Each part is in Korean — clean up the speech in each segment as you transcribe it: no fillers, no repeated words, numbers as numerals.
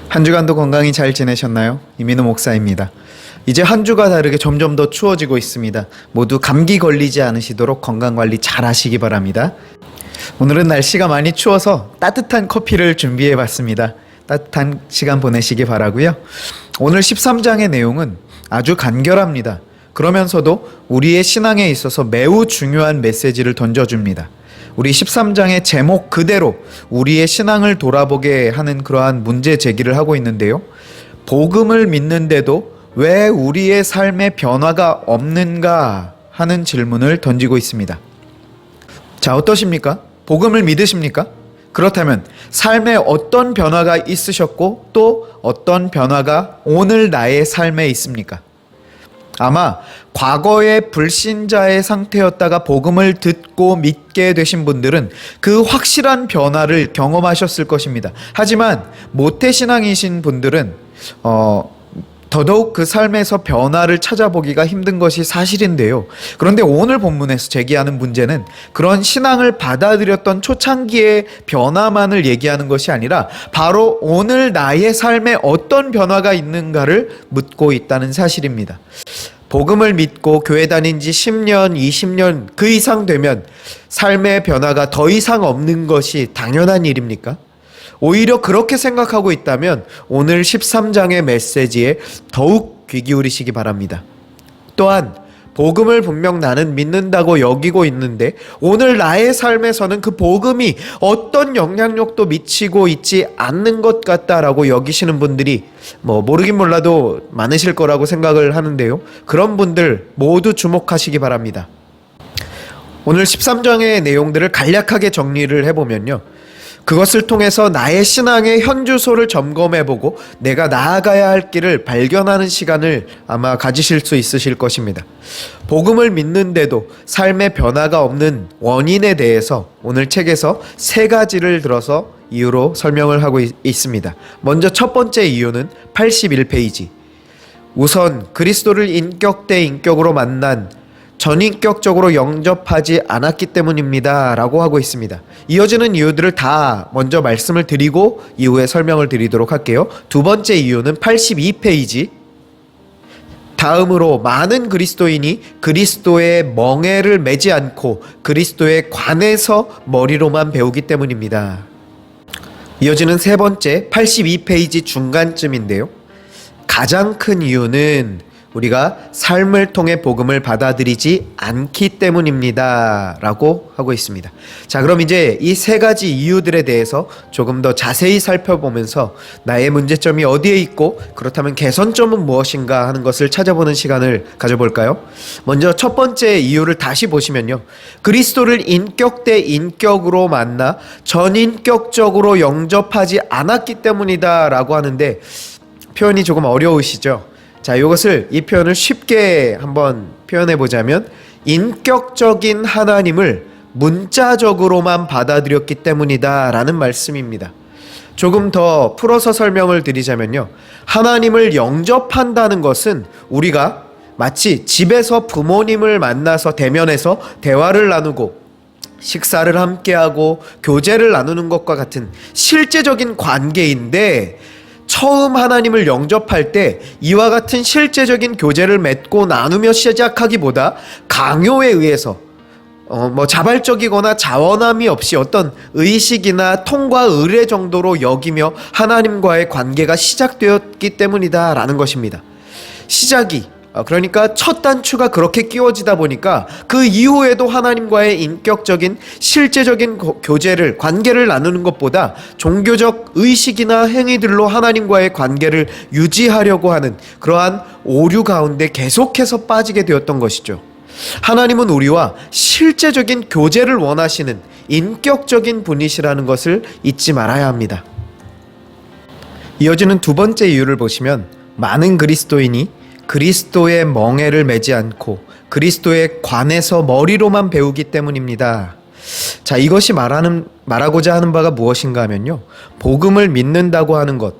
한 주간도 건강히 잘 지내셨나요? 이민우 목사입니다. 이제 한 주가 다르게 점점 더 추워지고 있습니다. 모두 감기 걸리지 않으시도록 건강관리 잘 하시기 바랍니다. 오늘은 날씨가 많이 추워서 따뜻한 커피를 준비해 봤습니다. 따뜻한 시간 보내시기 바라고요. 오늘 13장의 내용은 아주 간결합니다. 그러면서도 우리의 신앙에 있어서 매우 중요한 메시지를 던져줍니다. 우리 13장의 제목 그대로 우리의 신앙을 돌아보게 하는 그러한 문제 제기를 하고 있는데요. 복음을 믿는데도 왜 우리의 삶에 변화가 없는가 하는 질문을 던지고 있습니다. 자, 어떠십니까? 복음을 믿으십니까? 그렇다면 삶에 어떤 변화가 있으셨고 또 어떤 변화가 오늘 나의 삶에 있습니까? 아마 과거의 불신자의 상태였다가 복음을 듣고 믿게 되신 분들은 그 확실한 변화를 경험하셨을 것입니다. 하지만 모태신앙이신 분들은 더더욱 그 삶에서 변화를 찾아보기가 힘든 것이 사실인데요. 그런데 오늘 본문에서 제기하는 문제는 그런 신앙을 받아들였던 초창기의 변화만을 얘기하는 것이 아니라 바로 오늘 나의 삶에 어떤 변화가 있는가를 묻고 있다는 사실입니다. 복음을 믿고 교회 다닌 지 10년, 20년 그 이상 되면 삶의 변화가 더 이상 없는 것이 당연한 일입니까? 오히려 그렇게 생각하고 있다면 오늘 13장의 메시지에 더욱 귀 기울이시기 바랍니다. 또한 복음을 분명 나는 믿는다고 여기고 있는데 오늘 나의 삶에서는 그 복음이 어떤 영향력도 미치고 있지 않는 것 같다라고 여기시는 분들이 모르긴 몰라도 많으실 거라고 생각을 하는데요. 그런 분들 모두 주목하시기 바랍니다. 오늘 13장의 내용들을 간략하게 정리를 해보면요. 그것을 통해서 나의 신앙의 현주소를 점검해보고 내가 나아가야 할 길을 발견하는 시간을 아마 가지실 수 있으실 것입니다. 복음을 믿는데도 삶의 변화가 없는 원인에 대해서 오늘 책에서 3가지를 들어서 이유로 설명을 하고 있습니다. 먼저 첫 번째 이유는 81페이지. 우선 그리스도를 인격 대 인격으로 만난 전인격적으로 영접하지 않았기 때문입니다 라고 하고 있습니다. 이어지는 이유들을 다 먼저 말씀을 드리고 이후에 설명을 드리도록 할게요. 두 번째 이유는 82페이지. 다음으로 많은 그리스도인이 그리스도의 멍에를 매지 않고 그리스도에 관해서 머리로만 배우기 때문입니다. 이어지는 세 번째 82페이지 중간쯤인데요. 가장 큰 이유는 우리가 삶을 통해 복음을 받아들이지 않기 때문입니다 라고 하고 있습니다. 자, 그럼 이제 이 3가지 이유들에 대해서 조금 더 자세히 살펴보면서 나의 문제점이 어디에 있고 그렇다면 개선점은 무엇인가 하는 것을 찾아보는 시간을 가져볼까요? 먼저 첫 번째 이유를 다시 보시면요. 그리스도를 인격 대 인격으로 만나 전인격적으로 영접하지 않았기 때문이다 라고 하는데 표현이 조금 어려우시죠? 자, 이 표현을 쉽게 한번 표현해 보자면 인격적인 하나님을 문자적으로만 받아들였기 때문이다 라는 말씀입니다. 조금 더 풀어서 설명을 드리자면요. 하나님을 영접한다는 것은 우리가 마치 집에서 부모님을 만나서 대면해서 대화를 나누고 식사를 함께하고 교제를 나누는 것과 같은 실제적인 관계인데 처음 하나님을 영접할 때 이와 같은 실제적인 교제를 맺고 나누며 시작하기보다 강요에 의해서 자발적이거나 자원함이 없이 어떤 의식이나 통과 의례 정도로 여기며 하나님과의 관계가 시작되었기 때문이다 라는 것입니다. 그러니까 첫 단추가 그렇게 끼워지다 보니까 그 이후에도 하나님과의 인격적인 실제적인 관계를 나누는 것보다 종교적 의식이나 행위들로 하나님과의 관계를 유지하려고 하는 그러한 오류 가운데 계속해서 빠지게 되었던 것이죠. 하나님은 우리와 실제적인 교제를 원하시는 인격적인 분이시라는 것을 잊지 말아야 합니다. 이어지는 두 번째 이유를 보시면 많은 그리스도인이 그리스도의 멍에를 매지 않고 그리스도에 관해서 머리로만 배우기 때문입니다. 자, 이것이 말하고자 하는 바가 무엇인가 하면요. 복음을 믿는다고 하는 것,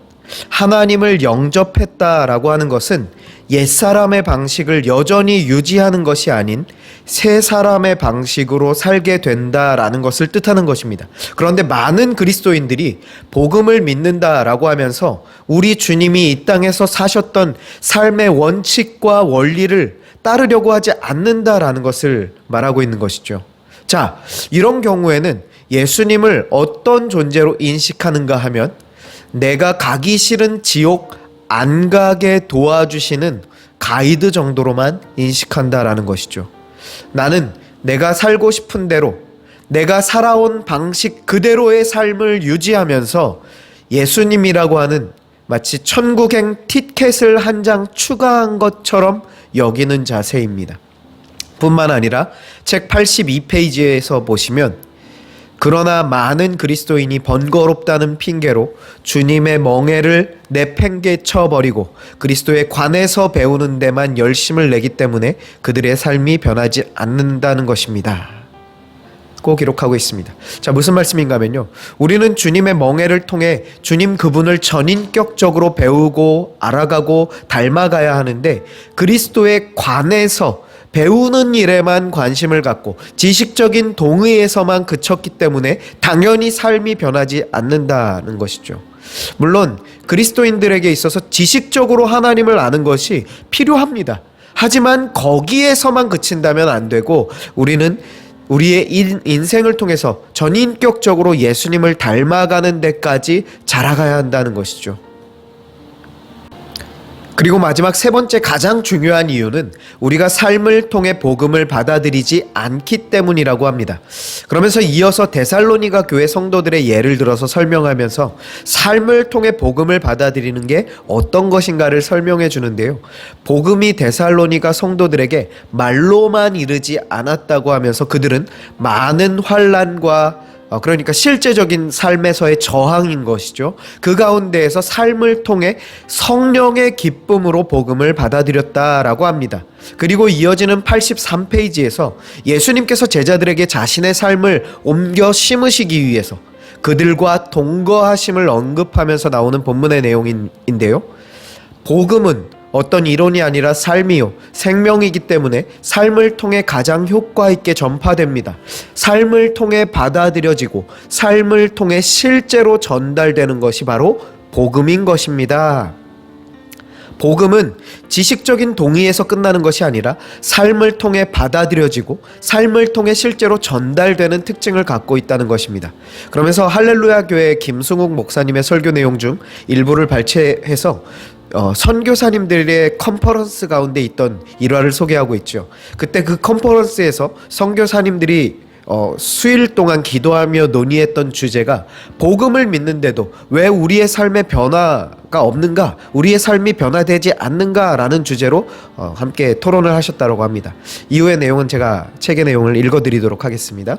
하나님을 영접했다라고 하는 것은 옛사람의 방식을 여전히 유지하는 것이 아닌 새 사람의 방식으로 살게 된다라는 것을 뜻하는 것입니다. 그런데 많은 그리스도인들이 복음을 믿는다라고 하면서 우리 주님이 이 땅에서 사셨던 삶의 원칙과 원리를 따르려고 하지 않는다라는 것을 말하고 있는 것이죠. 자, 이런 경우에는 예수님을 어떤 존재로 인식하는가 하면 내가 가기 싫은 지옥 안 가게 도와주시는 가이드 정도로만 인식한다라는 것이죠. 나는 내가 살고 싶은 대로 내가 살아온 방식 그대로의 삶을 유지하면서 예수님이라고 하는 마치 천국행 티켓을 한 장 추가한 것처럼 여기는 자세입니다. 뿐만 아니라 책 82페이지에서 보시면 그러나 많은 그리스도인이 번거롭다는 핑계로 주님의 멍에를 내팽개쳐버리고 그리스도에 관해서 배우는 데만 열심을 내기 때문에 그들의 삶이 변하지 않는다는 것입니다. 꼭 기록하고 있습니다. 자, 무슨 말씀인가 하면요, 우리는 주님의 멍에를 통해 주님 그분을 전인격적으로 배우고 알아가고 닮아가야 하는데 그리스도에 관해서 배우는 일에만 관심을 갖고 지식적인 동의에서만 그쳤기 때문에 당연히 삶이 변하지 않는다는 것이죠. 물론 그리스도인들에게 있어서 지식적으로 하나님을 아는 것이 필요합니다. 하지만 거기에서만 그친다면 안 되고 우리는 우리의 인생을 통해서 전인격적으로 예수님을 닮아가는 데까지 자라가야 한다는 것이죠. 그리고 마지막 세 번째 가장 중요한 이유는 우리가 삶을 통해 복음을 받아들이지 않기 때문이라고 합니다. 그러면서 이어서 데살로니가 교회 성도들의 예를 들어서 설명하면서 삶을 통해 복음을 받아들이는 게 어떤 것인가를 설명해 주는데요. 복음이 데살로니가 성도들에게 말로만 이르지 않았다고 하면서 그들은 많은 환난과 그러니까 실제적인 삶에서의 저항인 것이죠. 그 가운데에서 삶을 통해 성령의 기쁨으로 복음을 받아들였다라고 합니다. 그리고 이어지는 83페이지에서 예수님께서 제자들에게 자신의 삶을 옮겨 심으시기 위해서 그들과 동거하심을 언급하면서 나오는 본문의 내용인데요. 복음은 어떤 이론이 아니라 삶이요 생명이기 때문에 삶을 통해 가장 효과 있게 전파됩니다. 삶을 통해 받아들여지고 삶을 통해 실제로 전달되는 것이 바로 복음인 것입니다. 복음은 지식적인 동의에서 끝나는 것이 아니라 삶을 통해 받아들여지고 삶을 통해 실제로 전달되는 특징을 갖고 있다는 것입니다. 그러면서 할렐루야 교회 김승욱 목사님의 설교 내용 중 일부를 발췌해서 선교사님들의 컨퍼런스 가운데 있던 일화를 소개하고 있죠. 그때 그 컨퍼런스에서 선교사님들이 수일 동안 기도하며 논의했던 주제가 복음을 믿는데도 왜 우리의 삶에 변화가 없는가, 우리의 삶이 변화되지 않는가라는 주제로 함께 토론을 하셨다고 합니다. 이후의 내용은 제가 책의 내용을 읽어드리도록 하겠습니다.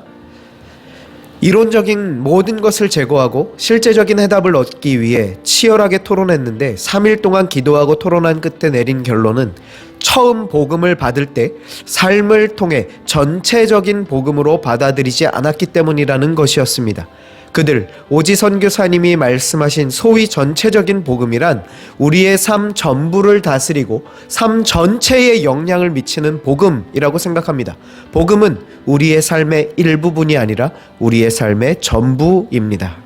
이론적인 모든 것을 제거하고 실제적인 해답을 얻기 위해 치열하게 토론했는데 3일 동안 기도하고 토론한 끝에 내린 결론은 처음 복음을 받을 때 삶을 통해 전체적인 복음으로 받아들이지 않았기 때문이라는 것이었습니다. 그들 오지 선교사님이 말씀하신 소위 전체적인 복음이란 우리의 삶 전부를 다스리고 삶 전체에 영향을 미치는 복음이라고 생각합니다. 복음은 우리의 삶의 일부분이 아니라 우리의 삶의 전부입니다.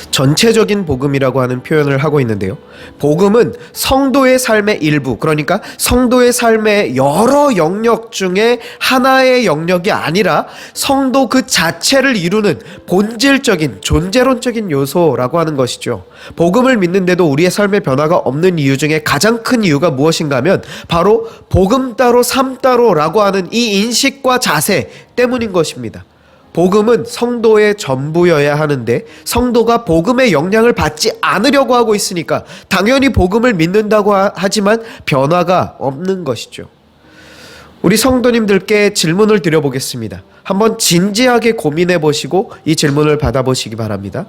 전체적인 복음이라고 하는 표현을 하고 있는데요. 복음은 성도의 삶의 일부, 그러니까 성도의 삶의 여러 영역 중에 하나의 영역이 아니라 성도 그 자체를 이루는 본질적인 존재론적인 요소라고 하는 것이죠. 복음을 믿는데도 우리의 삶의 변화가 없는 이유 중에 가장 큰 이유가 무엇인가 하면 바로 복음 따로 삶 따로라고 하는 이 인식과 자세 때문인 것입니다. 복음은 성도의 전부여야 하는데 성도가 복음의 영향을 받지 않으려고 하고 있으니까 당연히 복음을 믿는다고 하지만 변화가 없는 것이죠. 우리 성도님들께 질문을 드려보겠습니다. 한번 진지하게 고민해 보시고 이 질문을 받아보시기 바랍니다.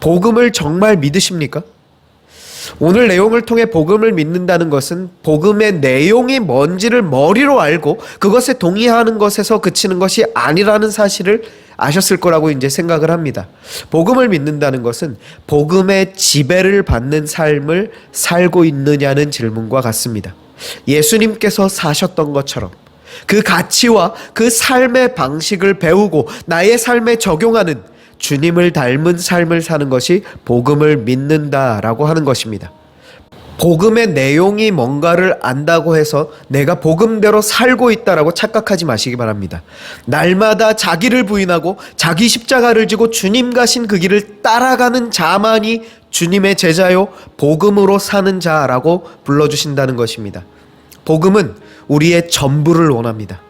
복음을 정말 믿으십니까? 오늘 내용을 통해 복음을 믿는다는 것은 복음의 내용이 뭔지를 머리로 알고 그것에 동의하는 것에서 그치는 것이 아니라는 사실을 아셨을 거라고 이제 생각을 합니다. 복음을 믿는다는 것은 복음의 지배를 받는 삶을 살고 있느냐는 질문과 같습니다. 예수님께서 사셨던 것처럼 그 가치와 그 삶의 방식을 배우고 나의 삶에 적용하는 주님을 닮은 삶을 사는 것이 복음을 믿는다라고 하는 것입니다. 복음의 내용이 뭔가를 안다고 해서 내가 복음대로 살고 있다라고 착각하지 마시기 바랍니다. 날마다 자기를 부인하고 자기 십자가를 지고 주님 가신 그 길을 따라가는 자만이 주님의 제자요 복음으로 사는 자라고 불러주신다는 것입니다. 복음은 우리의 전부를 원합니다.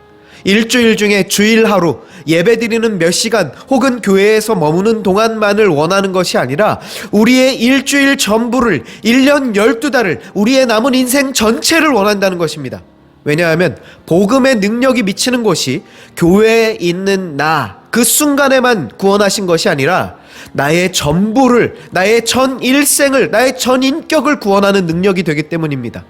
일주일 중에 주일 하루 예배드리는 몇 시간 혹은 교회에서 머무는 동안만을 원하는 것이 아니라 우리의 일주일 전부를 1년 12달을 우리의 남은 인생 전체를 원한다는 것입니다. 왜냐하면 복음의 능력이 미치는 곳이 교회에 있는 그 순간에만 구원하신 것이 아니라 나의 전부를, 나의 전 일생을, 나의 전 인격을 구원하는 능력이 되기 때문입니다.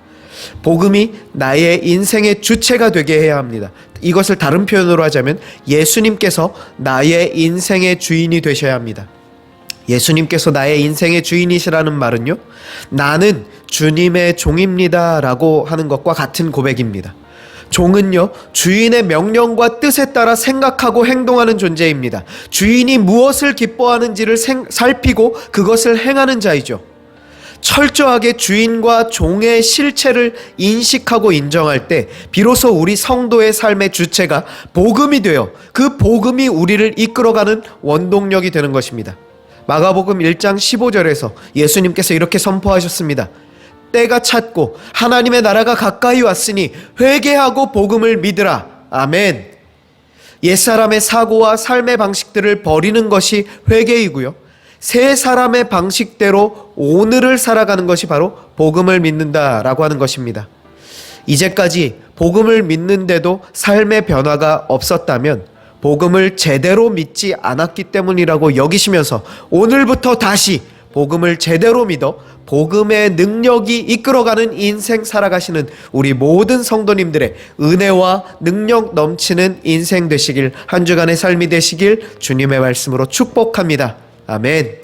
복음이 나의 인생의 주체가 되게 해야 합니다. 이것을 다른 표현으로 하자면 예수님께서 나의 인생의 주인이 되셔야 합니다. 예수님께서 나의 인생의 주인이시라는 말은요, 나는 주님의 종입니다 라고 하는 것과 같은 고백입니다. 종은요, 주인의 명령과 뜻에 따라 생각하고 행동하는 존재입니다. 주인이 무엇을 기뻐하는지를 살피고 그것을 행하는 자이죠. 철저하게 주인과 종의 실체를 인식하고 인정할 때 비로소 우리 성도의 삶의 주체가 복음이 되어 그 복음이 우리를 이끌어가는 원동력이 되는 것입니다. 마가복음 1장 15절에서 예수님께서 이렇게 선포하셨습니다. 때가 찼고 하나님의 나라가 가까이 왔으니 회개하고 복음을 믿으라. 아멘. 옛사람의 사고와 삶의 방식들을 버리는 것이 회개이고요, 새 사람의 방식대로 오늘을 살아가는 것이 바로 복음을 믿는다라고 하는 것입니다. 이제까지 복음을 믿는데도 삶의 변화가 없었다면 복음을 제대로 믿지 않았기 때문이라고 여기시면서 오늘부터 다시 복음을 제대로 믿어 복음의 능력이 이끌어가는 인생 살아가시는 우리 모든 성도님들의 은혜와 능력 넘치는 인생 되시길, 한 주간의 삶이 되시길 주님의 말씀으로 축복합니다. 아멘.